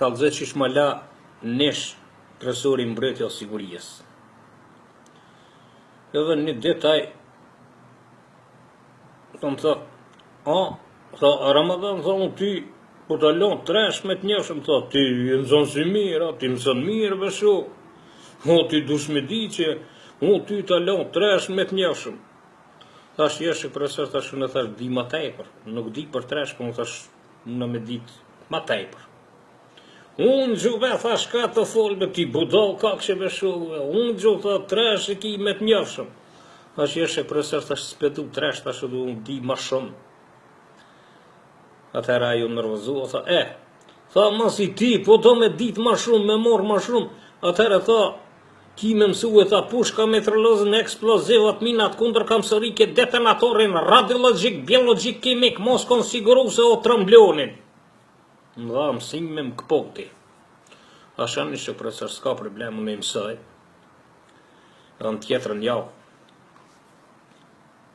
kallëzoj që më la nesh kresori mbrojtja e sigurisë. Edhe një detaj, të më tha, Ramadan, tha, unë ty, po të alon tresh me të njëshëm, tha, ti e mëzon si mirë, ti mëzon mirë, besho, ti dush me di që, ty të alon tresh me të njëshëm. Thash, jeshe profesor, thash, unë thash, di ma tepër, nuk di për tresh, po më thash, unë me dit ma tepër. Unë gjuve, thash, ka të folë me ti budal, ka kështë besho, unë gjuve, tha, tresh e ki me të njëshëm. Thash, jeshe profesor, thash, spetu tresh, thash, unë di ma shumë. Atëhera ajo nërvëzu, tha, tha, mas i ti, po do me dit ma shumë, me morë ma shumë. Atëhera, tha, ki me mësu e tha, pushka metrolozën eksplozivat minat kundër kamsërike detonatorin radiologjik, biologjik, kimik, mos konsiguru se o tremblonin. Më dha mësim me më këpoti. Ashan ishte profesor, s'ka problemu me mësaj. Dhe në tjetërën jau,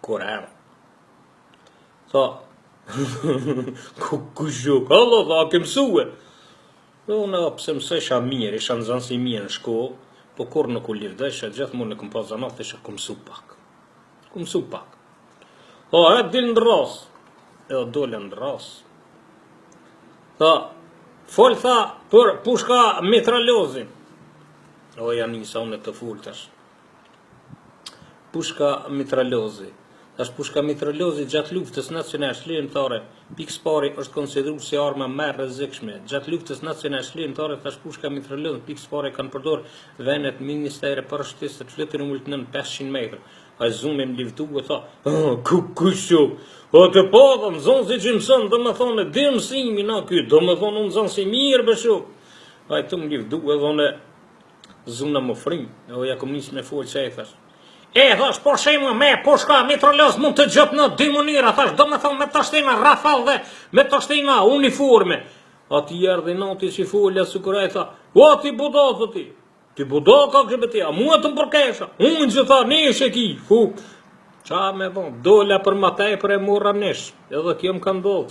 Kur'an. Tha, ku shuk, Allah, tha, ke mësue. Dhe unë, pëse mësesha mirë, isha në zansi mirë në shkollë, po kur nuk u lirë, isha gjithë mund në këm pas zanat, isha ku mësu pak. Ku mësu pak. Tha, dil në rasë. Edhe dole në rasë. Tha, folë, tha, për pushka mitralozin. O, janë njësa unë të full tash. Pushka mitralozi. Tash pushka mitralozi gjatë luftës nacionale shlirimtare, pikës pari është konsideruar si arma më e rrezikshme. Gjatë luftës nacionale shlirimtare, tash pushka mitralozi pikës pari kanë përdorur venet ministere për shtesë të fluturën ultën 500 metra. Ai zumin livtu e tha, ku shu? O të padëm, zonë si që mësën, dhe me thonë, dhe mësimi na ky, dhe me thonë, unë zonë si mirë bëshu. Ai të më livdu e dhone, zuna më frim, e ja kom njës me folë që e thash. Thash, po shemë me pushka mitraloz mund të gjëtë në 2 mënyra, thash, do me thonë me të shtena rafal dhe me të shtena uniforme. A ti jerdhe nati që folja së këraj, tha, o ti buda, thë ti. Ti buda ka kështë bëti, a mua të më përkesha. Unë që tha, nesh e ki, qa me thonë, dola për ma tej për e mora nesh, edhe kjo më ka ndodhë.